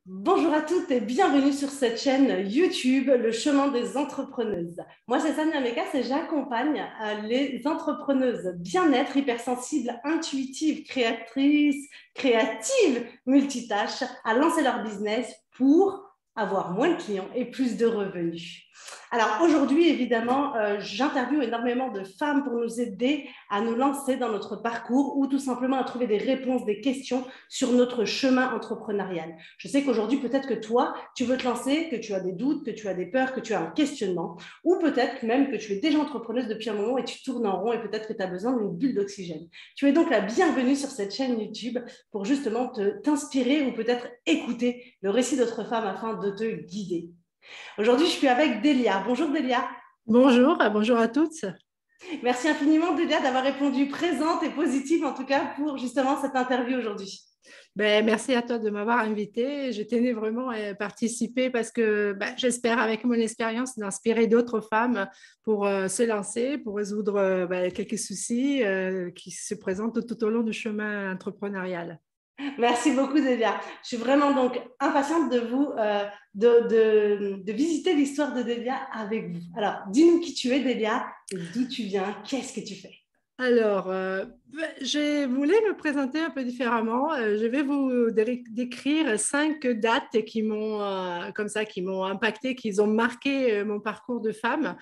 Bonjour à toutes et bienvenue sur cette chaîne YouTube, Le Chemin des Entrepreneuses. Moi, c'est Samia Mekas et j'accompagne les entrepreneuses bien-être, hypersensibles, intuitives, créatives, multitâches à lancer leur business pour avoir moins de clients et plus de revenus. Alors aujourd'hui, évidemment, j'interviewe énormément de femmes pour nous aider à nous lancer dans notre parcours ou tout simplement à trouver des réponses, des questions sur notre chemin entrepreneurial. Je sais qu'aujourd'hui, peut-être que toi, tu veux te lancer, que tu as des doutes, que tu as des peurs, que tu as un questionnement, ou peut-être même que tu es déjà entrepreneuse depuis un moment et tu tournes en rond et peut-être que tu as besoin d'une bulle d'oxygène. Tu es donc la bienvenue sur cette chaîne YouTube pour justement t'inspirer ou peut-être écouter le récit d'autres femmes afin de te guider. Aujourd'hui, je suis avec Delia. Bonjour Delia. Bonjour, bonjour à toutes. Merci infiniment Delia d'avoir répondu présente et positive en tout cas pour justement cette interview aujourd'hui. Merci à toi de m'avoir invitée. Je tenais vraiment à participer parce que j'espère avec mon expérience d'inspirer d'autres femmes pour se lancer, pour résoudre quelques soucis qui se présentent tout au long du chemin entrepreneurial. Merci beaucoup, Delia. Je suis vraiment donc impatiente de visiter l'histoire de Delia avec vous. Alors, dis-nous qui tu es, Delia, et d'où tu viens, qu'est-ce que tu fais? Alors, je voulais me présenter un peu différemment. Je vais vous décrire 5 dates qui m'ont comme ça, qui m'ont impacté, qui ont marqué mon parcours de femme.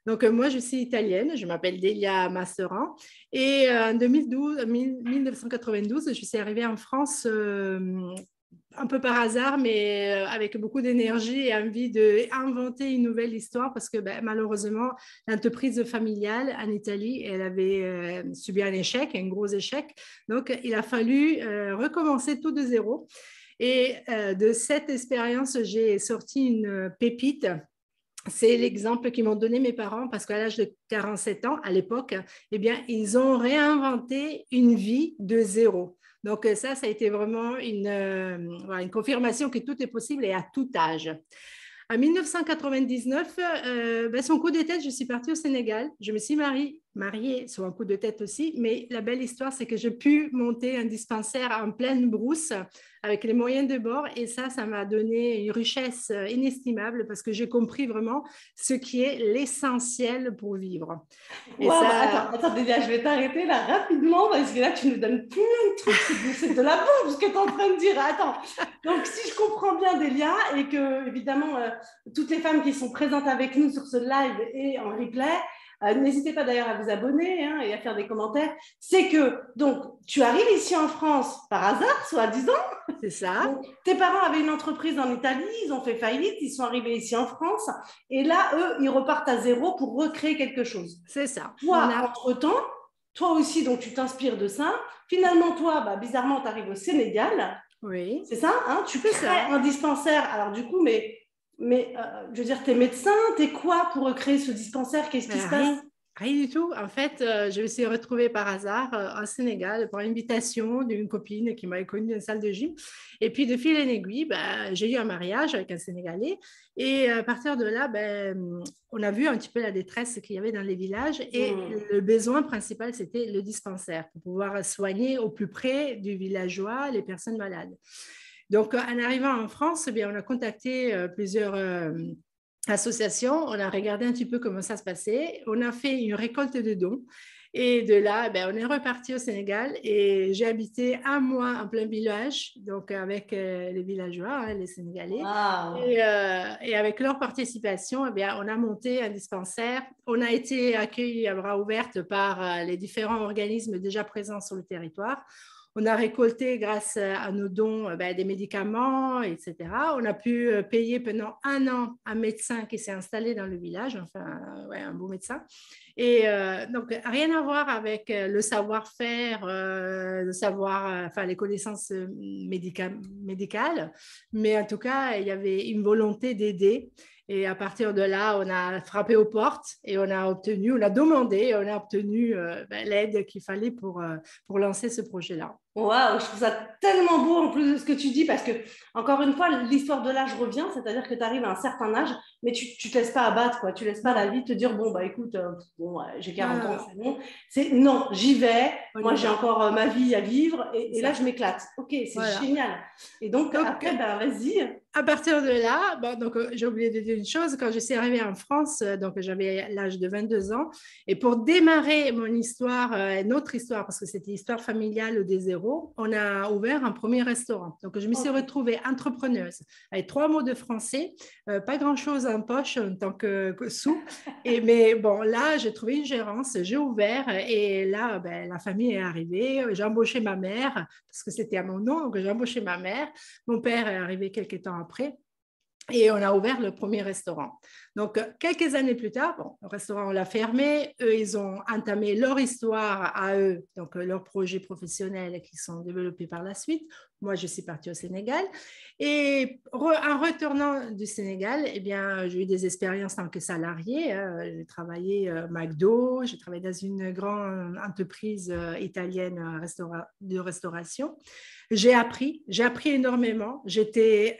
Donc, moi, je suis italienne, je m'appelle Delia Masseran. Et en 1992, je suis arrivée en France un peu par hasard, mais avec beaucoup d'énergie et envie d'inventer une nouvelle histoire parce que malheureusement, l'entreprise familiale en Italie, elle avait subi un échec, un gros échec. Donc, il a fallu recommencer tout de zéro. Et de cette expérience, j'ai sorti une pépite. C'est l'exemple qu'ils m'ont donné mes parents parce qu'à l'âge de 47 ans, à l'époque, eh bien, ils ont réinventé une vie de zéro. Donc ça a été vraiment une confirmation que tout est possible et à tout âge. En 1999, son coup de tête, je suis partie au Sénégal. Je me suis mariée sur un coup de tête aussi, mais la belle histoire, c'est que j'ai pu monter un dispensaire en pleine brousse avec les moyens de bord et ça m'a donné une richesse inestimable parce que j'ai compris vraiment ce qui est l'essentiel pour vivre. Et Wow, ça, attends, Delia, je vais t'arrêter là rapidement parce que là, tu nous donnes plein de trucs. C'est de la bombe ce que tu es en train de dire. Attends. Donc, si je comprends bien, Delia, et que, évidemment, toutes les femmes qui sont présentes avec nous sur ce live et en replay, n'hésitez pas d'ailleurs à vous abonner et à faire des commentaires. C'est que, donc, tu arrives ici en France par hasard, soi-disant. c'est ça. Donc, tes parents avaient une entreprise en Italie, ils ont fait faillite, ils sont arrivés ici en France. Et là, eux, ils repartent à zéro pour recréer quelque chose. C'est ça. On Toi, a, entre-temps, toi aussi, donc tu t'inspires de ça. Finalement, toi, bizarrement, tu arrives au Sénégal. oui, C'est ça, hein? Tu c'est crées ça. un dispensaire. Alors, du coup, je veux dire, t'es médecin, t'es quoi pour créer ce dispensaire? Qu'est-ce qui se passe? Rien, rien du tout. En fait, je me suis retrouvée par hasard au Sénégal pour invitation d'une copine qui m'avait connue dans une salle de gym. Et puis, de fil en aiguille, j'ai eu un mariage avec un Sénégalais. Et à partir de là, on a vu un petit peu la détresse qu'il y avait dans les villages. Et le besoin principal, c'était le dispensaire pour pouvoir soigner au plus près du villageois les personnes malades. Donc, en arrivant en France, on a contacté plusieurs association, on a regardé un petit peu comment ça se passait, on a fait une récolte de dons et de là, on est reparti au Sénégal et j'ai habité un mois en plein village, donc avec les villageois, les Sénégalais. Wow. Et avec leur participation, on a monté un dispensaire. On a été accueillis à bras ouverts par les différents organismes déjà présents sur le territoire. On a récolté, grâce à nos dons, des médicaments, etc. On a pu payer pendant un an un médecin qui s'est installé dans le village, enfin, un beau médecin. Et donc, rien à voir avec le savoir-faire, les connaissances médicales, mais en tout cas, il y avait une volonté d'aider. Et à partir de là, on a frappé aux portes et on a demandé, on a obtenu l'aide qu'il fallait pour lancer ce projet-là. Waouh, je trouve ça tellement beau en plus de ce que tu dis parce que, encore une fois, l'histoire de l'âge revient, c'est-à-dire que tu arrives à un certain âge, mais tu ne te laisses pas abattre, quoi. Tu ne laisses pas la vie te dire, bon, bah écoute, bon, j'ai Non, 40 non, ans, non, c'est bon. C'est non, j'y vais, on moi y j'ai va. encore ma vie à vivre C'est et là ça. je m'éclate. Ok, c'est Voilà. génial. Et donc, Donc, après, ben vas-y. à partir de là, bon, donc, j'ai oublié de dire une chose, quand je suis arrivée en France, donc j'avais l'âge de 22 ans, et pour démarrer mon histoire, notre histoire, parce que c'était l'histoire familiale des zéros, on a ouvert un premier restaurant. Donc je me suis Ok. retrouvée entrepreneuse, avec 3 mots de français, pas grand-chose en poche en tant que sous, mais bon, là, j'ai trouvé une gérance, j'ai ouvert, et là, ben, la famille est arrivée, j'ai embauché ma mère, parce que c'était à mon nom, donc j'ai embauché ma mère. Mon père est arrivé quelques temps après et on a ouvert le premier restaurant. Donc, quelques années plus tard, bon, le restaurant, on l'a fermé. Eux, ils ont entamé leur histoire à eux, donc leurs projets professionnels qui sont développés par la suite. Moi, je suis partie au Sénégal. Et en retournant du Sénégal, eh bien, j'ai eu des expériences en tant que salarié. J'ai travaillé McDo, j'ai travaillé dans une grande entreprise italienne de restauration. J'ai appris énormément. J'étais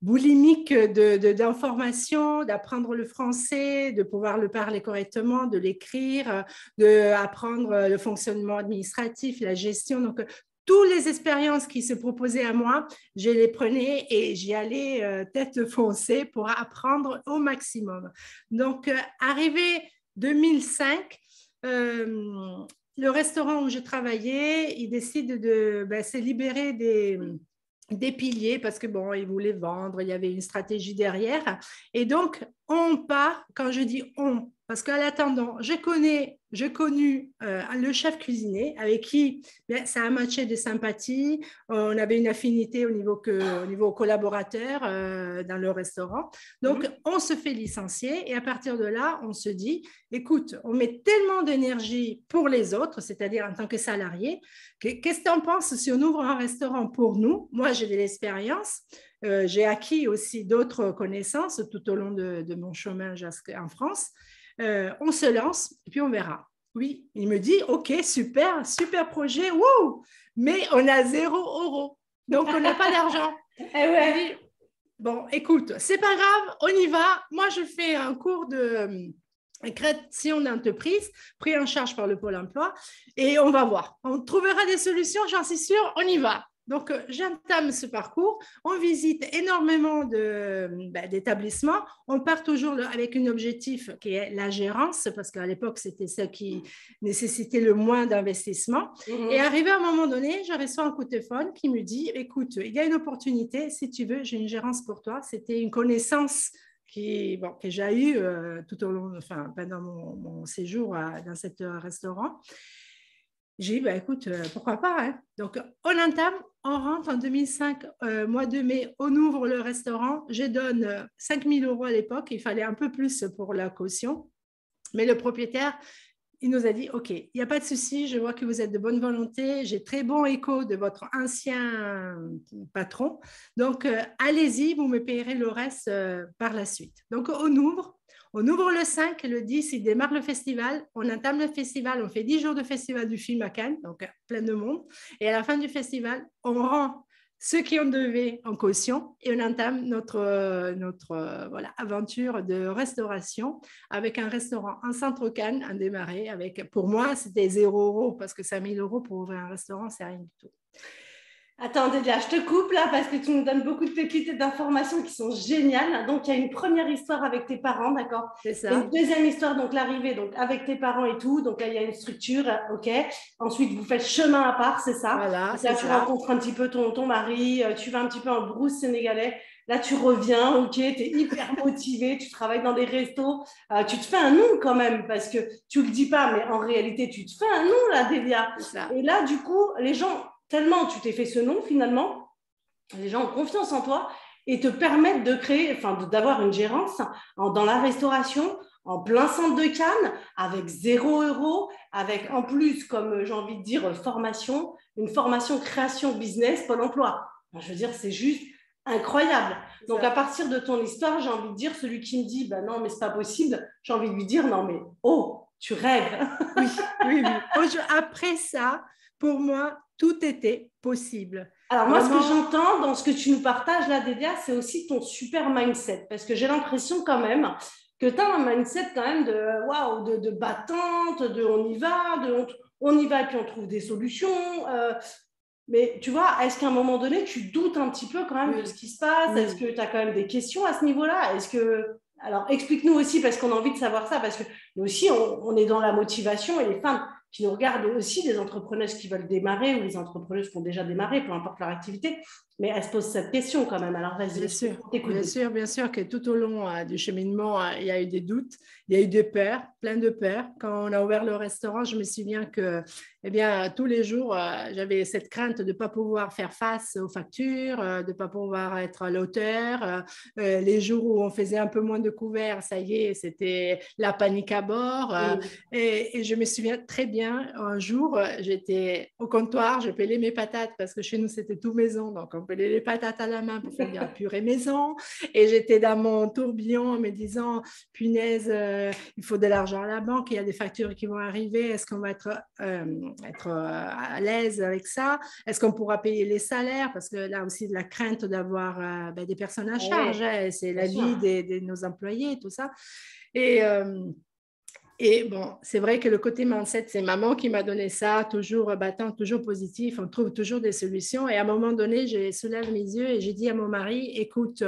boulimique d'informations, d'apprendre le français, de pouvoir le parler correctement, de l'écrire, d'apprendre le fonctionnement administratif, la gestion. Donc, toutes les expériences qui se proposaient à moi, je les prenais et j'y allais tête foncée pour apprendre au maximum. Donc, arrivé 2005, le restaurant où je travaillais, il décide de se libérer des piliers parce que bon, ils voulaient vendre, il y avait une stratégie derrière. Et donc, on part, quand je dis on, parce qu'à l'attendant, j'ai connu le chef cuisinier avec qui bien, ça a matché de sympathie. On avait une affinité au niveau collaborateur dans le restaurant. Donc, on se fait licencier et à partir de là, on se dit, écoute, on met tellement d'énergie pour les autres, c'est-à-dire en tant que salarié, qu'est-ce que tu en penses si on ouvre un restaurant pour nous? Moi, j'ai de l'expérience. J'ai acquis aussi d'autres connaissances tout au long de mon chemin en France. On se lance et puis on verra. Oui, il me dit, OK, super, super projet, wow, mais on a 0 €. Donc, on n'a pas d'argent. Eh ouais. Dit, bon, écoute, c'est pas grave, on y va. Moi, je fais un cours de création d'entreprise pris en charge par le Pôle emploi et on va voir. On trouvera des solutions, j'en suis sûre, on y va. Donc, j'entame ce parcours. On visite énormément d'établissements. On part toujours avec un objectif qui est la gérance, parce qu'à l'époque, c'était ce qui nécessitait le moins d'investissement. Et arrivé à un moment donné, je reçois un coup de téléphone qui me dit, écoute, il y a une opportunité, si tu veux, j'ai une gérance pour toi. C'était une connaissance que j'ai eue tout au long, enfin, pendant mon séjour dans ce restaurant. J'ai dit, bah, écoute, pourquoi pas, hein? Donc, on entame, on rentre en 2005, mois de mai, on ouvre le restaurant. Je donne 5 000 € à l'époque. Il fallait un peu plus pour la caution. Mais le propriétaire, il nous a dit, OK, il n'y a pas de souci, je vois que vous êtes de bonne volonté. J'ai très bon écho de votre ancien patron. Donc, allez-y, vous me payerez le reste par la suite. Donc, on ouvre le 5, le 10, il démarre le festival. On entame le festival, on fait 10 jours de festival du film à Cannes, donc plein de monde. Et à la fin du festival, on rend ceux qui en devaient en caution et on entame notre aventure de restauration avec un restaurant en centre Cannes, en démarré. Pour moi, c'était 0 € parce que 5 000 € pour ouvrir un restaurant, c'est rien du tout. Attends, Delia, je te coupe là parce que tu nous donnes beaucoup de pépites et d'informations qui sont géniales. Donc, il y a une première histoire avec tes parents, d'accord? C'est Il y a ça. une deuxième histoire, donc l'arrivée donc, avec tes parents et tout. Donc là, il y a une structure, ok. Ensuite, vous faites chemin à part, c'est ça? Voilà, Donc c'est là, tu ça. rencontres un petit peu ton mari, tu vas un petit peu en brousse sénégalais. Là, tu reviens, ok, tu es hyper motivé, tu travailles dans des restos. Tu te fais un nom quand même parce que tu ne le dis pas, mais en réalité, tu te fais un nom là, Delia. C'est ça. Et là, du coup, les gens, tellement tu t'es fait ce nom finalement, les gens ont confiance en toi et te permettent de créer, enfin d'avoir une gérance dans la restauration, en plein centre de Cannes, avec 0 €, avec en plus, comme j'ai envie de dire, une formation création business, Pôle emploi. Enfin, je veux dire, c'est juste incroyable. Donc à partir de ton histoire, j'ai envie de dire, celui qui me dit, bah non, mais c'est pas possible, j'ai envie de lui dire, non, mais oh, tu rêves. Oui. Après ça, pour moi, tout était possible. Alors moi, ce que j'entends dans ce que tu nous partages là, Délia, c'est aussi ton super mindset, parce que j'ai l'impression quand même que tu as un mindset quand même de waouh, de battante, de on y va, on y va et puis on trouve des solutions. Mais tu vois, est-ce qu'à un moment donné, tu doutes un petit peu quand même de ce qui se passe? Est-ce que tu as quand même des questions à ce niveau-là? Alors, explique-nous aussi, parce qu'on a envie de savoir ça, parce que nous aussi, on est dans la motivation et les femmes qui nous regardent aussi, des entrepreneuses qui veulent démarrer ou les entrepreneuses qui ont déjà démarré, peu importe leur activité, mais elles se posent cette question quand même. Alors, vas-y, bien sûr que tout au long du cheminement, il y a eu des doutes, il y a eu des peurs, plein de peurs. Quand on a ouvert le restaurant, je me souviens que tous les jours, j'avais cette crainte de ne pas pouvoir faire face aux factures, de ne pas pouvoir être à l'auteur. Les jours où on faisait un peu moins de couverts, ça y est, c'était la panique à bord. Et je me souviens très bien, un jour, j'étais au comptoir, je pelais mes patates parce que chez nous, c'était tout maison. Donc, on pelait les patates à la main pour faire de la purée maison. Et j'étais dans mon tourbillon en me disant, punaise, il faut de l'argent à la banque, il y a des factures qui vont arriver. Est-ce qu'on va être à l'aise avec ça? Est-ce qu'on pourra payer les salaires? Parce que là aussi, de la crainte d'avoir des personnes à charge. C'est la vie de nos employés, tout ça. Et bon, c'est vrai que le côté mindset, c'est maman qui m'a donné ça, toujours battant, toujours positif, on trouve toujours des solutions. Et à un moment donné, je soulève mes yeux et j'ai dit à mon mari, écoute,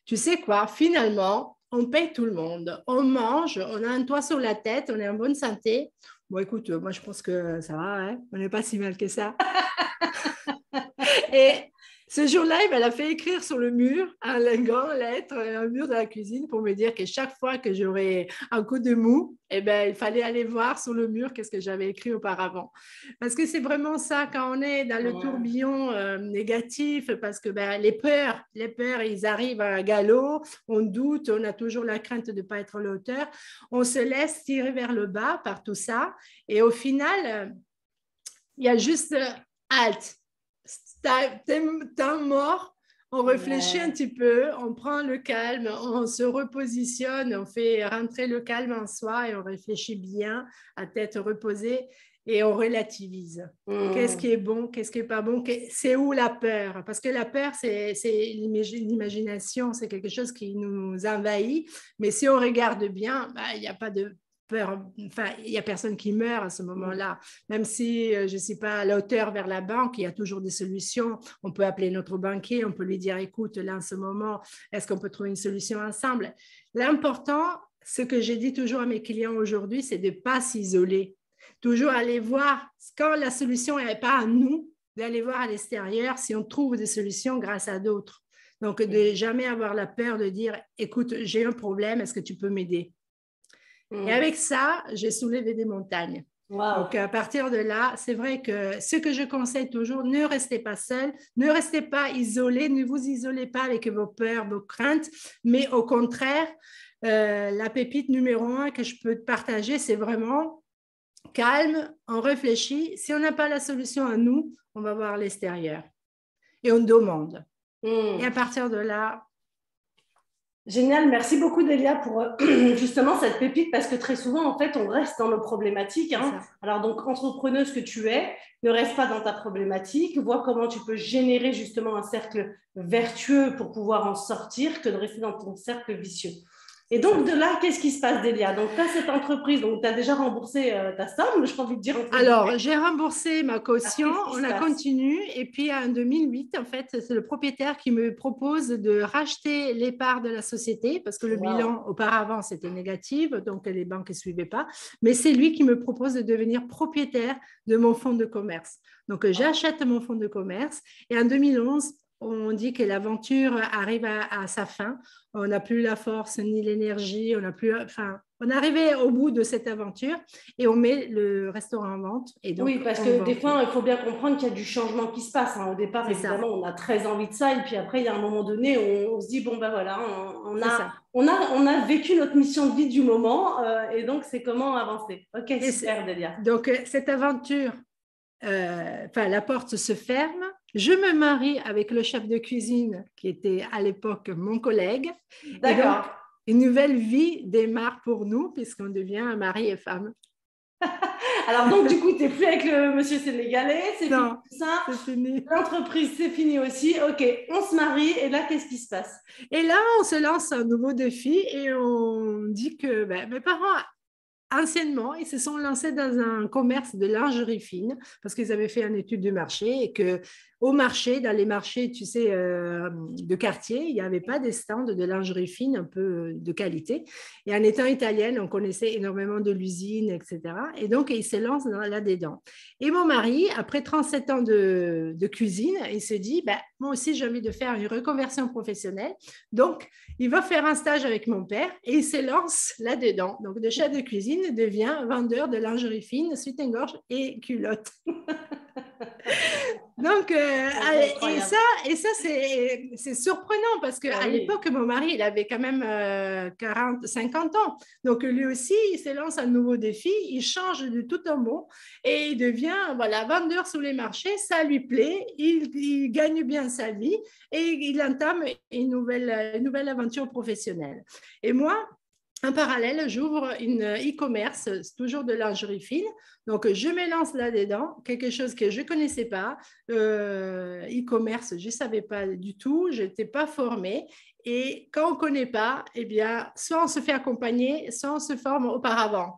tu sais quoi, finalement, on paye tout le monde, on mange, on a un toit sur la tête, on est en bonne santé. Bon, écoute, moi, je pense que ça va, hein, on n'est pas si mal que ça. Et ce jour-là, il m'a fait écrire sur le mur un grand lettre, un mur de la cuisine pour me dire que chaque fois que j'aurais un coup de mou, il fallait aller voir sur le mur qu'est-ce que j'avais écrit auparavant. Parce que c'est vraiment ça, quand on est dans le tourbillon négatif, parce que les peurs, ils arrivent à un galop, on doute, on a toujours la crainte de ne pas être l'auteur, on se laisse tirer vers le bas par tout ça. Et au final, il y a juste halte. Temps mort, on réfléchit un petit peu, on prend le calme, on se repositionne, on fait rentrer le calme en soi et on réfléchit bien à tête reposée et on relativise. Qu'est-ce qui est bon, qu'est-ce qui n'est pas bon, c'est où la peur? Parce que la peur, c'est l'imagination, c'est quelque chose qui nous envahit, mais si on regarde bien, il n'y a pas de peur, enfin, il n'y a personne qui meurt à ce moment-là. Même si je ne suis pas à la hauteur vers la banque, il y a toujours des solutions. On peut appeler notre banquier, on peut lui dire, écoute, là, en ce moment, est-ce qu'on peut trouver une solution ensemble? L'important, ce que j'ai dit toujours à mes clients aujourd'hui, c'est de ne pas s'isoler. Toujours aller voir, quand la solution n'est pas à nous, d'aller voir à l'extérieur si on trouve des solutions grâce à d'autres. Donc, de jamais avoir la peur de dire, écoute, j'ai un problème, est-ce que tu peux m'aider? Et avec ça, j'ai soulevé des montagnes. Wow. Donc, à partir de là, c'est vrai que ce que je conseille toujours, ne restez pas seul, ne restez pas isolé, ne vous isolez pas avec vos peurs, vos craintes, mais au contraire, la pépite numéro 1 que je peux te partager, c'est vraiment calme, on réfléchit. Si on n'a pas la solution à nous, on va voir l'extérieur et on demande. Et à partir de là, génial, merci beaucoup Délia pour justement cette pépite parce que très souvent en fait on reste dans nos problématiques. Alors donc entrepreneuse que tu es, ne reste pas dans ta problématique, vois comment tu peux générer justement un cercle vertueux pour pouvoir en sortir que de rester dans ton cercle vicieux. Et donc, de là, qu'est-ce qui se passe, Délia? Donc, tu as cette entreprise, donc tu as déjà remboursé ta somme, j'ai envie de dire. Alors, j'ai remboursé ma caution, on a continué, et puis en 2008, en fait, c'est le propriétaire qui me propose de racheter les parts de la société, parce que le bilan, auparavant, c'était négatif, donc les banques ne suivaient pas, mais c'est lui qui me propose de devenir propriétaire de mon fonds de commerce. Donc, j'achète mon fonds de commerce, et en 2011, on dit que l'aventure arrive à sa fin. On n'a plus la force ni l'énergie. On est arrivé au bout de cette aventure et on met le restaurant en vente. Et donc, oui, parce que des fois, il faut bien comprendre qu'il y a du changement qui se passe. Au départ, évidemment, on a très envie de ça. Et puis après, il y a un moment donné, on se dit, bon, ben voilà, on a vécu notre mission de vie du moment. Et donc, c'est comment avancer. Ok, super, Délia. Donc, cette aventure, la porte se ferme. Je me marie avec le chef de cuisine qui était à l'époque mon collègue. D'accord. Une nouvelle vie démarre pour nous puisqu'on devient un mari et femme. Alors donc, du coup, tu n'es plus avec le monsieur sénégalais, c'est fini Non, tout ça. c'est fini. L'entreprise, c'est fini aussi. OK, on se marie et là, qu'est-ce qui se passe? Et là, on se lance un nouveau défi et on dit que mes parents, anciennement, ils se sont lancés dans un commerce de lingerie fine parce qu'ils avaient fait une étude de marché et que au marché, dans les marchés, tu sais, de quartier, il n'y avait pas des stands de lingerie fine un peu de qualité. Et en étant italienne, on connaissait énormément de l'usine, etc. Et donc, ils se lancent là-dedans. Et mon mari, après 37 ans de cuisine, il se dit, moi aussi, j'ai envie de faire une reconversion professionnelle. Donc, il va faire un stage avec mon père et il se lance là-dedans. Donc, de chef de cuisine devient vendeur de lingerie fine, soutien-gorge et culottes. Donc, et ça c'est surprenant parce qu'à l'époque, mon mari, il avait quand même 50 ans. Donc, lui aussi, il se lance un nouveau défi, il change de tout un mot et il devient vendeur sur les marchés. Ça lui plaît, il gagne bien sa vie et il entame une nouvelle aventure professionnelle. Et moi, en parallèle, j'ouvre une e-commerce, toujours de lingerie fine. Donc, je me lance là-dedans, quelque chose que je ne connaissais pas. E-commerce, je ne savais pas du tout, je n'étais pas formée. Et quand on ne connaît pas, eh bien, soit on se fait accompagner, soit on se forme auparavant.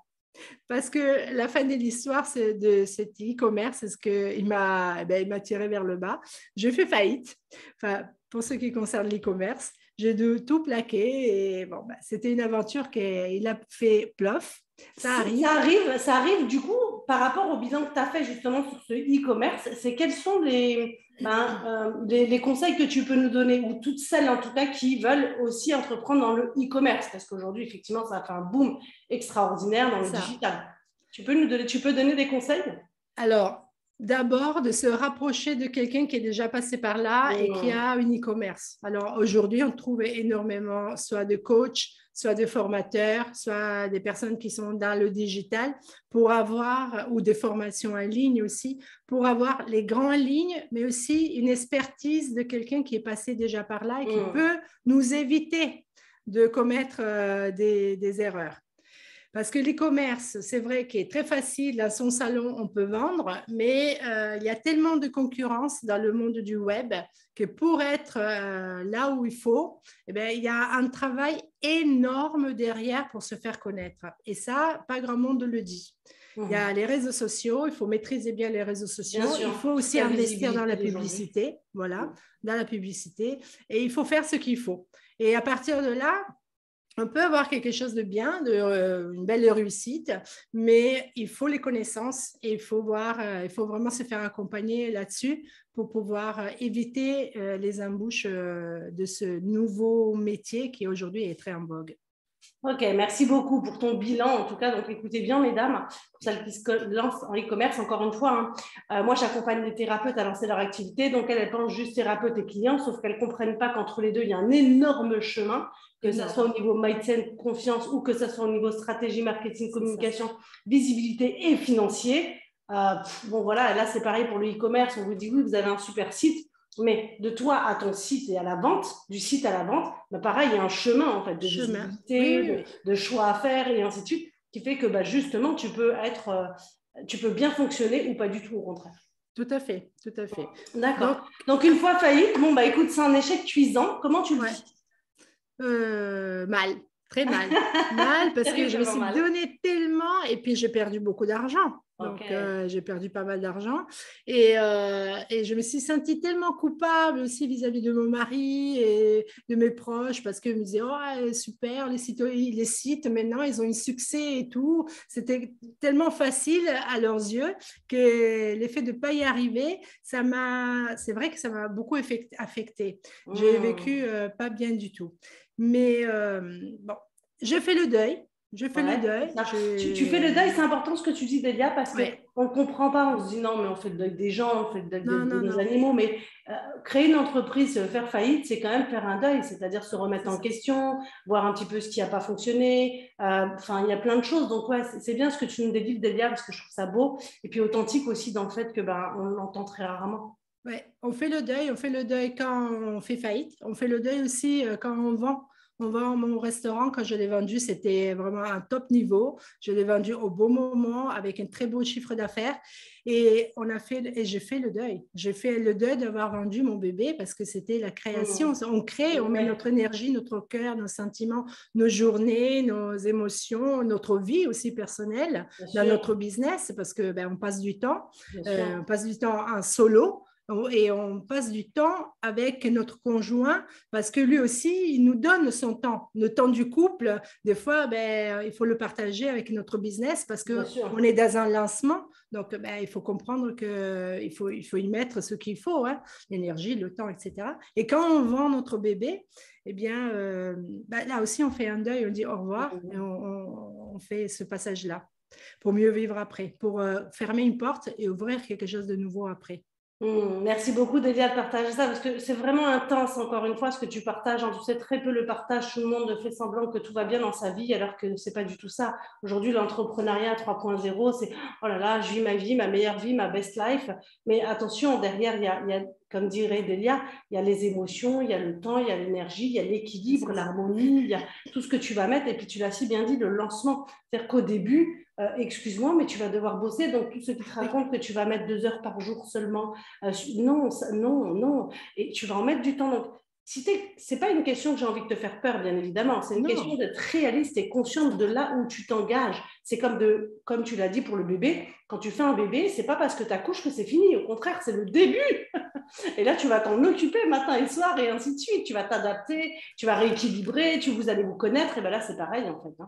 Parce que la fin de l'histoire de cet e-commerce, c'est ce qu'il m'a tiré vers le bas. Je fais faillite, enfin, pour ce qui concerne l'e-commerce. J'ai dû tout plaquer et c'était une aventure qu'il a fait plof. Ça arrive du coup, par rapport au bilan que tu as fait justement sur ce e-commerce, c'est quels sont les conseils que tu peux nous donner, ou toutes celles en tout cas qui veulent aussi entreprendre dans le e-commerce, parce qu'aujourd'hui, effectivement, ça a fait un boom extraordinaire dans le digital. Tu peux donner des conseils? Alors, d'abord, de se rapprocher de quelqu'un qui est déjà passé par là et qui a un e-commerce. Alors, aujourd'hui, on trouve énormément soit de coachs, soit de formateurs, soit des personnes qui sont dans le digital pour avoir, ou des formations en ligne aussi, pour avoir les grandes lignes, mais aussi une expertise de quelqu'un qui est passé déjà par là et qui peut nous éviter de commettre des erreurs. Parce que l'e-commerce, c'est vrai qu'il est très facile, dans son salon, on peut vendre, mais il y a tellement de concurrence dans le monde du web que pour être là où il faut, il y a un travail énorme derrière pour se faire connaître. Et ça, pas grand monde le dit. Il y a les réseaux sociaux, il faut maîtriser bien les réseaux sociaux. Il faut aussi investir dans la publicité, dans la publicité. Et il faut faire ce qu'il faut. Et à partir de là, on peut avoir quelque chose de bien, une belle réussite, mais il faut les connaissances et il faut vraiment se faire accompagner là-dessus pour pouvoir éviter les embûches de ce nouveau métier qui aujourd'hui est très en vogue. Ok, merci beaucoup pour ton bilan. En tout cas, donc écoutez bien, mesdames, pour celles qui se lancent en e-commerce, encore une fois, moi j'accompagne les thérapeutes à lancer leur activité, donc elles pensent juste thérapeute et client, sauf qu'elles ne comprennent pas qu'entre les deux, il y a un énorme chemin, que ce soit au niveau mindset, confiance, ou que ce soit au niveau stratégie, marketing, communication, visibilité et financier. Voilà, là c'est pareil pour le e-commerce, on vous dit oui, vous avez un super site, mais de toi à ton site et à la vente, du site à la vente, pareil, il y a un chemin en fait de visibilité, de choix à faire et ainsi de suite, qui fait que justement tu peux bien fonctionner ou pas du tout, au contraire. Tout à fait, tout à fait. D'accord. Donc une fois faillite, écoute, c'est un échec cuisant. Comment tu le vis? Mal, très mal. Mal parce que je me suis donné tellement et puis j'ai perdu beaucoup d'argent. Donc, j'ai perdu pas mal d'argent et je me suis sentie tellement coupable aussi vis-à-vis de mon mari et de mes proches parce qu'ils me disaient « Oh, super, les sites, maintenant, ils ont un succès et tout. » C'était tellement facile à leurs yeux que l'effet de ne pas y arriver, c'est vrai que ça m'a beaucoup affecté. J'ai vécu pas bien du tout. Mais j'ai fait le deuil. Je fais le deuil. Tu fais le deuil, c'est important ce que tu dis, Delia, parce qu'on ne comprend pas. On se dit non, mais on fait le deuil des gens, on fait le deuil de nos animaux. Mais créer une entreprise, faire faillite, c'est quand même faire un deuil, c'est-à-dire se remettre en question, voir un petit peu ce qui n'a pas fonctionné. Il y a plein de choses. Donc, c'est bien ce que tu nous délivres, Delia, parce que je trouve ça beau. Et puis authentique aussi dans le fait qu'on l'entend très rarement. Ouais, on fait le deuil quand on fait faillite. On fait le deuil aussi quand on vend. On vend mon restaurant, quand je l'ai vendu, c'était vraiment un top niveau. Je l'ai vendu au bon moment avec un très beau chiffre d'affaires. Et j'ai fait le deuil. J'ai fait le deuil d'avoir vendu mon bébé parce que c'était la création. On crée, on met notre énergie, notre cœur, nos sentiments, nos journées, nos émotions, notre vie aussi personnelle dans notre business parce que on passe du temps. On passe du temps en solo. Et on passe du temps avec notre conjoint parce que lui aussi, il nous donne son temps. Le temps du couple, des fois, il faut le partager avec notre business parce qu'on est dans un lancement. Donc, il faut comprendre qu'il faut y mettre ce qu'il faut, hein, l'énergie, le temps, etc. Et quand on vend notre bébé, eh bien, là aussi, on fait un deuil, on dit au revoir et on fait ce passage-là pour mieux vivre après, pour fermer une porte et ouvrir quelque chose de nouveau après. Merci beaucoup, Delia, de partager ça parce que c'est vraiment intense, encore une fois, ce que tu partages. Tu sais, très peu le partagent. Tout le monde fait semblant que tout va bien dans sa vie alors que ce n'est pas du tout ça. Aujourd'hui, l'entrepreneuriat 3.0, c'est oh là là, je vis ma vie, ma meilleure vie, ma best life. Mais attention, derrière, il y a, comme dirait Delia, il y a les émotions, il y a le temps, il y a l'énergie, il y a l'équilibre, l'harmonie, il y a tout ce que tu vas mettre. Et puis, tu l'as si bien dit, le lancement. C'est-à-dire qu'au début, excuse-moi, mais tu vas devoir bosser. Donc, tous ceux qui te racontent que tu vas mettre 2 heures par jour seulement, non, non. Et tu vas en mettre du temps. Donc, c'est pas une question que j'ai envie de te faire peur, bien évidemment. C'est une question d'être réaliste et consciente de là où tu t'engages. C'est comme tu l'as dit pour le bébé. Quand tu fais un bébé, c'est pas parce que tu accouches que c'est fini. Au contraire, c'est le début. Et là, tu vas t'en occuper matin et soir et ainsi de suite. Tu vas t'adapter, tu vas rééquilibrer, vous allez vous connaître. Et là, c'est pareil en fait.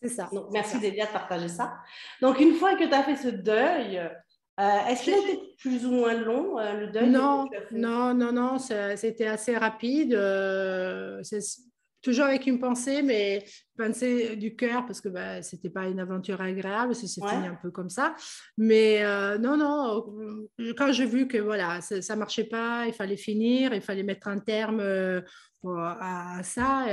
C'est ça. Donc, merci Delia de partager ça. Donc, une fois que tu as fait ce deuil, est-ce qu'il a été plus ou moins long, le deuil? Non, c'était assez rapide. C'est toujours avec une pensée, mais pensée du cœur, parce que ce n'était pas une aventure agréable, ça s'est fini un peu comme ça. Mais non, quand j'ai vu que voilà, ça ne marchait pas, il fallait finir, il fallait mettre un terme à ça,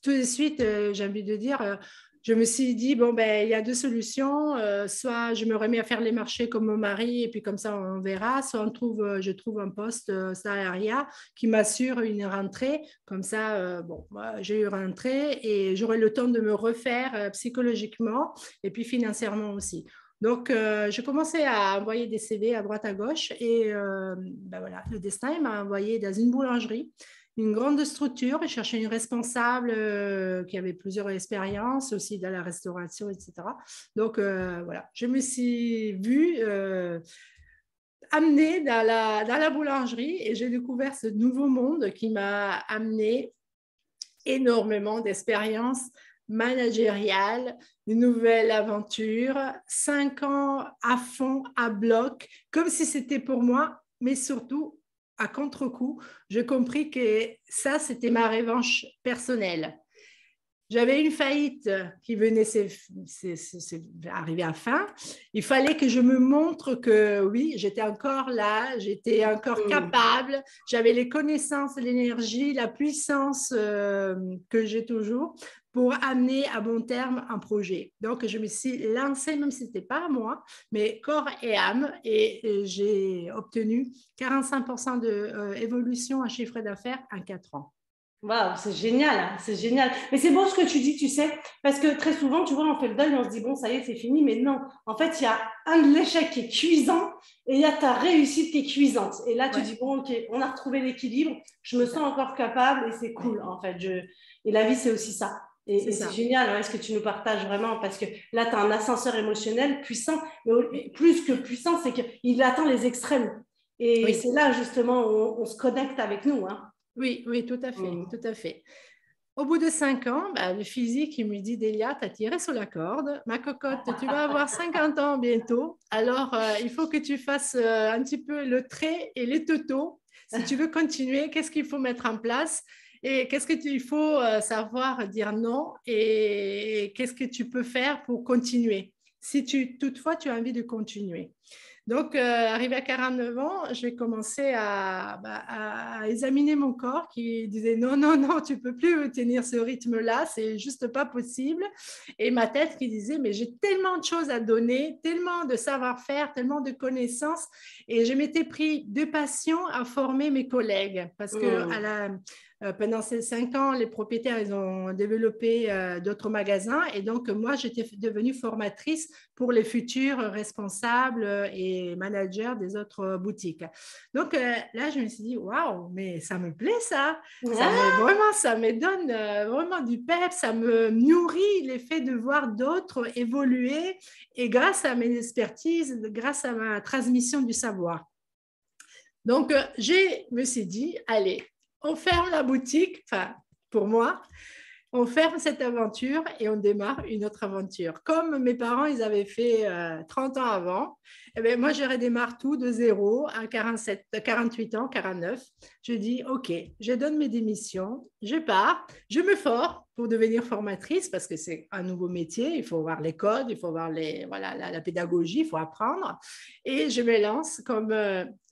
tout de suite, j'ai envie de dire... je me suis dit, il y a 2 solutions. Soit je me remets à faire les marchés comme mon mari et puis comme ça, on verra. Soit je trouve un poste salariat qui m'assure une rentrée. Comme ça, j'ai eu rentrée et j'aurai le temps de me refaire psychologiquement et puis financièrement aussi. Donc, j'ai commencé à envoyer des CV à droite à gauche et voilà, le destin m'a envoyé dans une boulangerie, une grande structure. Je cherchais une responsable qui avait plusieurs expériences aussi dans la restauration, etc. Donc, voilà, je me suis vue amenée dans la boulangerie et j'ai découvert ce nouveau monde qui m'a amené énormément d'expériences managériales, une nouvelle aventure, 5 ans à fond, à bloc, comme si c'était pour moi, mais surtout à contre-coup, j'ai compris que ça, c'était ma revanche personnelle. J'avais une faillite qui venait arriver à fin. Il fallait que je me montre que oui, j'étais encore là, j'étais encore capable, j'avais les connaissances, l'énergie, la puissance que j'ai toujours pour amener à bon terme un projet. Donc, je me suis lancée, même si ce n'était pas moi, mais corps et âme, et j'ai obtenu 45% d'évolution en chiffre d'affaires en 4 ans. Waouh, c'est génial, c'est génial. Mais c'est beau ce que tu dis, tu sais, parce que très souvent, tu vois, on fait le deuil, on se dit, bon, ça y est, c'est fini, mais non. En fait, il y a l'échec qui est cuisant et il y a ta réussite qui est cuisante. Et là, tu dis, bon, ok, on a retrouvé l'équilibre, je me sens encore capable et c'est cool, en fait. Et la vie, c'est aussi ça. Et c'est génial, ce que tu nous partages vraiment, parce que là, tu as un ascenseur émotionnel puissant, mais plus que puissant, c'est qu'il atteint les extrêmes. Et c'est là, justement, où on se connecte avec nous, hein. Oui, tout à fait, tout à fait. Au bout de 5 ans, le physique, il me dit, Delia, tu as tiré sur la corde. Ma cocotte, tu vas avoir 50 ans bientôt. Alors, il faut que tu fasses un petit peu le trait et les totaux. Si tu veux continuer, qu'est-ce qu'il faut mettre en place? Et qu'est-ce qu'il faut savoir dire non? Et qu'est-ce que tu peux faire pour continuer? Si toutefois, tu as envie de continuer. Donc, arrivé à 49 ans, j'ai commencé à à examiner mon corps qui disait non, non, non, tu ne peux plus tenir ce rythme-là, c'est juste pas possible. Et ma tête qui disait, mais j'ai tellement de choses à donner, tellement de savoir-faire, tellement de connaissances. Et je m'étais pris de passion à former mes collègues parce que pendant ces 5 ans, les propriétaires, ils ont développé d'autres magasins et donc moi, j'étais devenue formatrice pour les futurs responsables et managers des autres boutiques. Donc là, je me suis dit, waouh, mais ça me plaît ça. Ça me donne vraiment du pep, ça me nourrit l'effet de voir d'autres évoluer et grâce à mes expertises, grâce à ma transmission du savoir. Donc, je me suis dit, allez, on ferme la boutique, enfin, pour moi, on ferme cette aventure et on démarre une autre aventure. Comme mes parents, ils avaient fait 30 ans avant, eh bien, moi, je redémarre tout de zéro à 48 ans, 49. Je dis, OK, je donne mes démissions, je pars, je me forme pour devenir formatrice parce que c'est un nouveau métier, il faut voir les codes, il faut voir la pédagogie, il faut apprendre. Et je me lance comme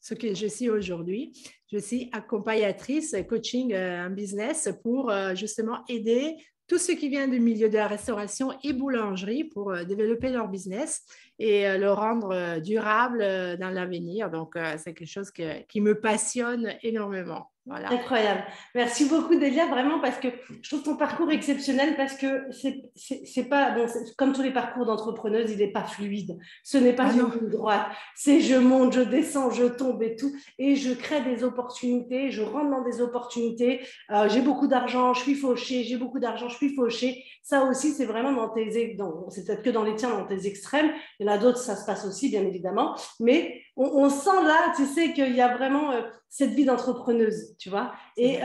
ce que je suis aujourd'hui. Je suis accompagnatrice, coaching en business pour justement aider tous ceux qui viennent du milieu de la restauration et boulangerie pour développer leur business et le rendre durable dans l'avenir. Donc, c'est quelque chose qui me passionne énormément. Voilà. Incroyable. Merci beaucoup, Delia, vraiment, parce que je trouve ton parcours exceptionnel parce que c'est pas, bon, comme tous les parcours d'entrepreneuse, il n'est pas fluide. Ce n'est pas une ligne droite. C'est je monte, je descends, je tombe et tout. Et je crée des opportunités, je rentre dans des opportunités. J'ai beaucoup d'argent, je suis fauchée, j'ai beaucoup d'argent, je suis fauchée. Ça aussi, c'est vraiment c'est peut-être que dans les tiens, dans tes extrêmes. Il y en a d'autres, ça se passe aussi, bien évidemment. Mais on sent là, tu sais, qu'il y a vraiment cette vie d'entrepreneuse, tu vois, et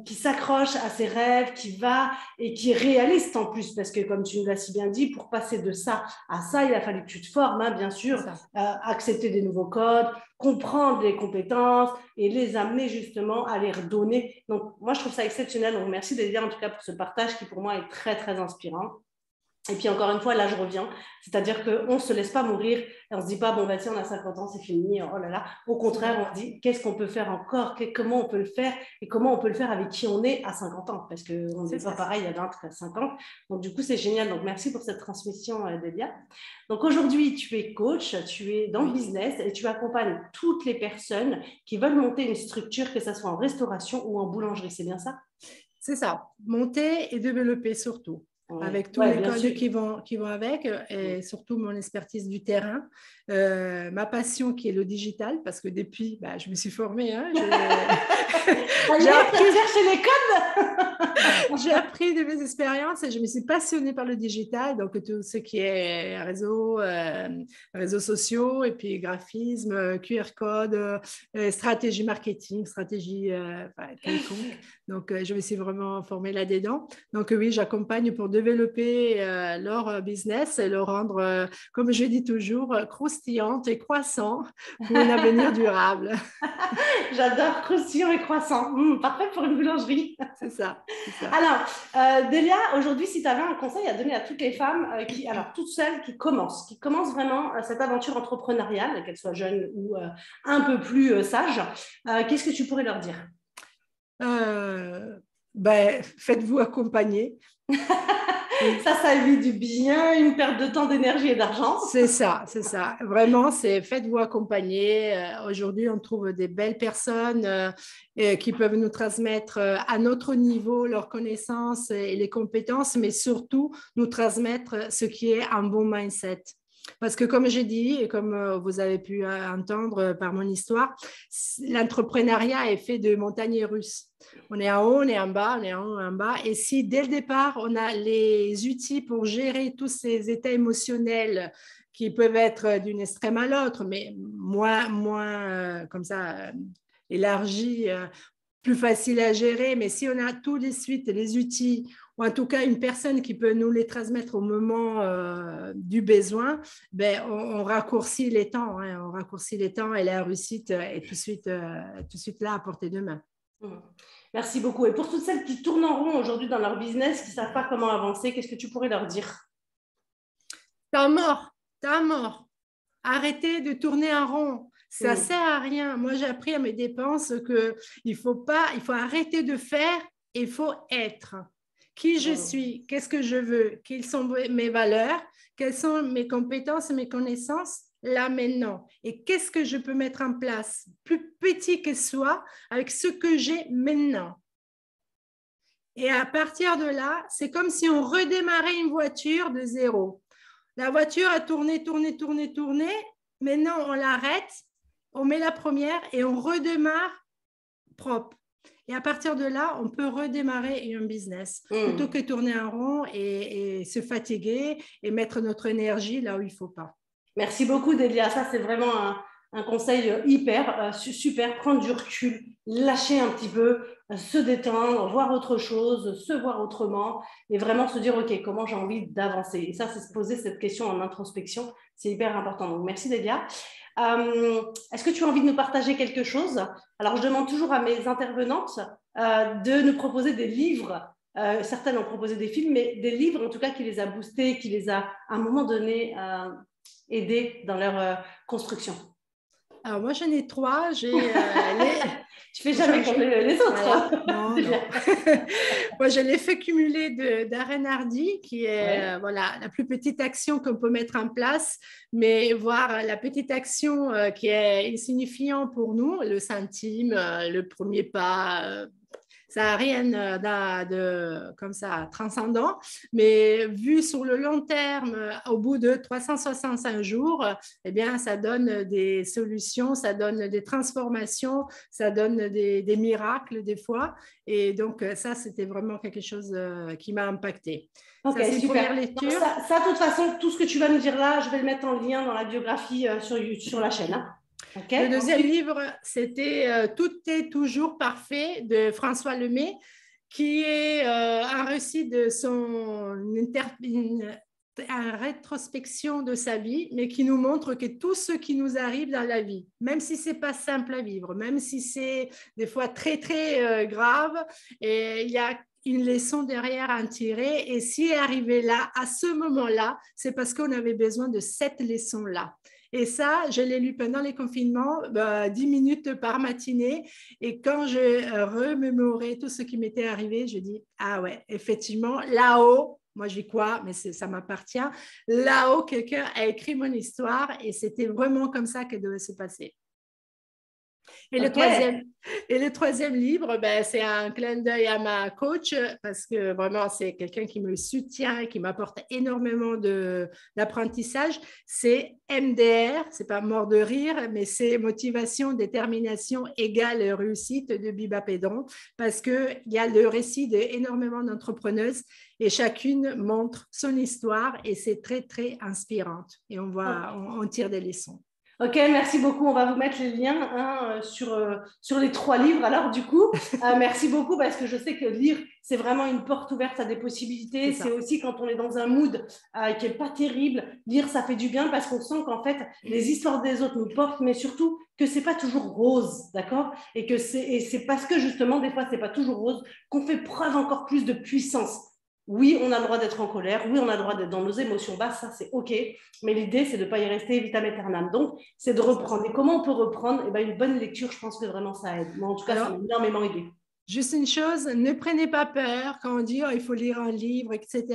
qui s'accroche à ses rêves, qui va et qui est réaliste en plus, parce que comme tu nous l'as si bien dit, pour passer de ça à ça, il a fallu que tu te formes, hein, bien sûr, accepter des nouveaux codes, comprendre les compétences et les amener justement à les redonner. Donc, moi, je trouve ça exceptionnel. Donc, merci Delia, en tout cas, pour ce partage qui, pour moi, est très, très inspirant. Et puis encore une fois, là je reviens, c'est-à-dire qu'on ne se laisse pas mourir et on ne se dit pas, bon, bah, tiens, on a 50 ans, c'est fini, oh là là. Au contraire, on dit, qu'est-ce qu'on peut faire encore, comment on peut le faire et comment on peut le faire avec qui on est à 50 ans, parce qu'on n'est pas pareil à 20, à 50. Donc du coup, c'est génial. Donc merci pour cette transmission, Delia. Donc aujourd'hui, tu es coach, tu es dans le business et tu accompagnes toutes les personnes qui veulent monter une structure, que ce soit en restauration ou en boulangerie, c'est bien ça? C'est ça, monter et développer surtout. Avec tous les codes qui vont avec et surtout mon expertise du terrain, ma passion qui est le digital parce que depuis, je me suis formée. Hein, j'ai appris de mes expériences et je me suis passionnée par le digital, donc tout ce qui est réseaux sociaux et puis graphisme, QR code, stratégie marketing, stratégie quelconque. Donc, je me suis vraiment formée là-dedans. Donc, oui, j'accompagne pour développer leur business et le rendre, comme je dis toujours, croustillante et croissant pour un avenir durable. J'adore croustillant et croissant. Parfait pour une boulangerie. C'est ça. Alors, Delia, aujourd'hui, si tu avais un conseil à donner à toutes les femmes toutes celles qui commencent vraiment cette aventure entrepreneuriale, qu'elles soient jeunes ou un peu plus sages, qu'est-ce que tu pourrais leur dire? Faites-vous accompagner. Ça évite du bien, une perte de temps, d'énergie et d'argent. C'est ça. Vraiment, c'est faites-vous accompagner. Aujourd'hui, on trouve des belles personnes qui peuvent nous transmettre à notre niveau leurs connaissances et les compétences, mais surtout nous transmettre ce qui est un bon mindset. Parce que comme j'ai dit, et comme vous avez pu entendre par mon histoire, l'entrepreneuriat est fait de montagnes russes. On est en haut, on est en bas, on est en haut, en bas. Et si dès le départ, on a les outils pour gérer tous ces états émotionnels qui peuvent être d'une extrême à l'autre, mais moins comme ça, élargis, plus facile à gérer. Mais si on a tout de suite les outils, ou en tout cas une personne qui peut nous les transmettre au moment du besoin, on raccourcit les temps. Hein, on raccourcit les temps et la réussite est tout de suite là à portée de main. Merci beaucoup. Et pour toutes celles qui tournent en rond aujourd'hui dans leur business, qui ne savent pas comment avancer, qu'est-ce que tu pourrais leur dire? T'as mort. Arrêtez de tourner en rond. Ça sert à rien. Moi, j'ai appris à mes dépenses qu'il faut arrêter de faire et il faut être. Qui je suis, qu'est-ce que je veux, quelles sont mes valeurs, quelles sont mes compétences, mes connaissances, là maintenant. Et qu'est-ce que je peux mettre en place, plus petit que soit, avec ce que j'ai maintenant. Et à partir de là, c'est comme si on redémarrait une voiture de zéro. La voiture a tourné. Maintenant, on l'arrête, on met la première et on redémarre propre. Et à partir de là, on peut redémarrer un business plutôt que tourner en rond et se fatiguer et mettre notre énergie là où il ne faut pas. Merci beaucoup, Delia. Ça, c'est vraiment un conseil hyper, super. Prendre du recul, lâcher un petit peu, se détendre, voir autre chose, se voir autrement et vraiment se dire, OK, comment j'ai envie d'avancer. Et ça, c'est se poser cette question en introspection. C'est hyper important. Donc, merci, Delia. Est-ce que tu as envie de nous partager quelque chose? Alors, je demande toujours à mes intervenantes de nous proposer des livres. Certaines ont proposé des films, mais des livres, en tout cas, qui les a boostés, qui les a, à un moment donné, aidés dans leur construction. Alors, moi, j'en ai 3. Tu fais jamais comme les autres. Voilà. Non. Moi, je l'ai fait cumuler d'Aren Hardy, qui est voilà, la plus petite action qu'on peut mettre en place, mais voir la petite action qui est insignifiante pour nous, le centime, le premier pas. Ça n'a rien de comme ça transcendant, mais vu sur le long terme, au bout de 365 jours, eh bien, ça donne des solutions, ça donne des transformations, ça donne des miracles des fois. Et donc, ça, c'était vraiment quelque chose qui m'a impacté. Ok, ça, c'est super. Une première lecture. Donc ça, de toute façon, tout ce que tu vas nous dire là, je vais le mettre en lien dans la biographie sur la chaîne. Hein. Okay. Le deuxième livre, c'était Tout est toujours parfait de François Lemay, qui est un récit de une rétrospection de sa vie, mais qui nous montre que tout ce qui nous arrive dans la vie, même si ce n'est pas simple à vivre, même si c'est des fois très, très grave, et il y a une leçon derrière à en tirer. Et s'il est arrivé là, à ce moment-là, c'est parce qu'on avait besoin de cette leçon-là. Et ça, je l'ai lu pendant les confinements, 10 minutes par matinée. Et quand je remémorais tout ce qui m'était arrivé, je dis, ah ouais, effectivement, là-haut, moi j'y crois, mais ça m'appartient, là-haut, quelqu'un a écrit mon histoire et c'était vraiment comme ça qu'elle devait se passer. Et, le troisième livre, c'est un clin d'œil à ma coach parce que vraiment, c'est quelqu'un qui me soutient et qui m'apporte énormément d'apprentissage. C'est MDR, c'est pas mort de rire, mais c'est motivation, détermination égale réussite de Biba Pedron parce qu'il y a le récit d'énormément d'entrepreneuses et chacune montre son histoire et c'est très, très inspirante. Et on tire des leçons. Ok, merci beaucoup. On va vous mettre les liens sur les 3 livres. Alors, du coup, merci beaucoup parce que je sais que lire, c'est vraiment une porte ouverte à des possibilités. C'est aussi quand on est dans un mood qui n'est pas terrible, lire, ça fait du bien parce qu'on sent qu'en fait, les histoires des autres nous portent, mais surtout que ce n'est pas toujours rose, d'accord? Et c'est parce que justement, des fois, ce n'est pas toujours rose qu'on fait preuve encore plus de puissance. Oui, on a le droit d'être en colère, oui, on a le droit d'être dans nos émotions basses, ça c'est OK, mais l'idée c'est de ne pas y rester vitam aeternam. Donc, c'est de reprendre. Et comment on peut reprendre? Une bonne lecture, je pense que vraiment ça aide. Moi, en tout cas, ça m'a énormément aidé. Juste une chose, ne prenez pas peur quand on dit il faut lire un livre, etc.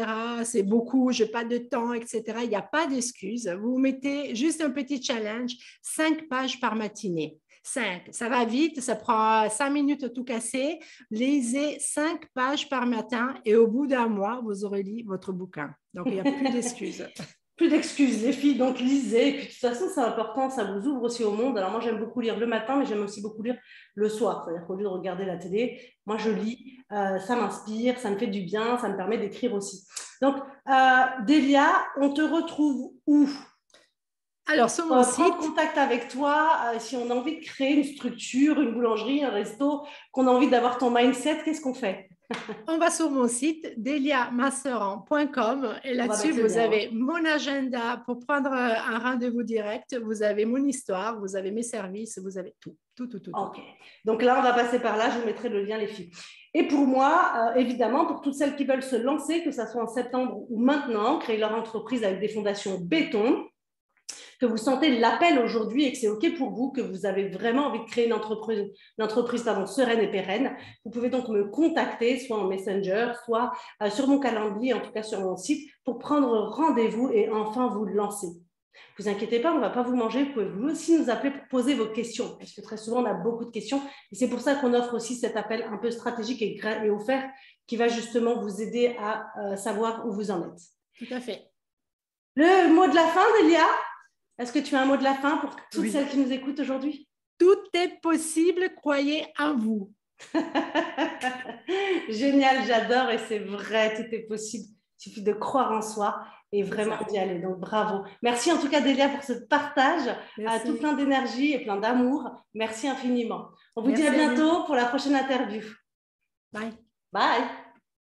C'est beaucoup, je n'ai pas de temps, etc. Il n'y a pas d'excuse. Vous mettez juste un petit challenge, 5 pages par matinée. 5, ça va vite, ça prend 5 minutes à tout casser. Lisez 5 pages par matin et au bout d'un mois, vous aurez lu votre bouquin. Donc, il n'y a plus d'excuses. Plus d'excuses, les filles, donc lisez. Et puis, de toute façon, c'est important, ça vous ouvre aussi au monde. Alors, moi, j'aime beaucoup lire le matin, mais j'aime aussi beaucoup lire le soir. C'est-à-dire qu'au lieu de regarder la télé, moi, je lis, ça m'inspire, ça me fait du bien, ça me permet d'écrire aussi. Donc, Delia, on te retrouve où? Alors, sur mon site, prendre contact avec toi, si on a envie de créer une structure, une boulangerie, un resto, qu'on a envie d'avoir ton mindset, qu'est-ce qu'on fait? On va sur mon site deliamasseran.com et là-dessus, vous avez mon agenda pour prendre un rendez-vous direct, vous avez mon histoire, vous avez mes services, vous avez tout. Ok. Donc là, on va passer par là, je vous mettrai le lien, les filles. Et pour moi, évidemment, pour toutes celles qui veulent se lancer, que ce soit en septembre ou maintenant, créer leur entreprise avec des fondations béton, que vous sentez l'appel aujourd'hui et que c'est OK pour vous, que vous avez vraiment envie de créer une entreprise sereine et pérenne, vous pouvez donc me contacter, soit en Messenger, soit sur mon calendrier, en tout cas sur mon site, pour prendre rendez-vous et enfin vous lancer. Ne vous inquiétez pas, on ne va pas vous manger. Vous pouvez vous aussi nous appeler pour poser vos questions, parce que très souvent, on a beaucoup de questions. Et c'est pour ça qu'on offre aussi cet appel un peu stratégique et offert qui va justement vous aider à savoir où vous en êtes. Tout à fait. Le mot de la fin, Delia? Est-ce que tu as un mot de la fin pour toutes Oui. celles qui nous écoutent aujourd'hui? Tout est possible, croyez en vous. Génial, j'adore et c'est vrai, tout est possible. Il suffit de croire en soi et vraiment d'y aller. Donc, bravo. Merci en tout cas, Delia, pour ce partage. Tout plein d'énergie et plein d'amour. Merci infiniment. On vous dit à bientôt pour la prochaine interview. Bye. Bye.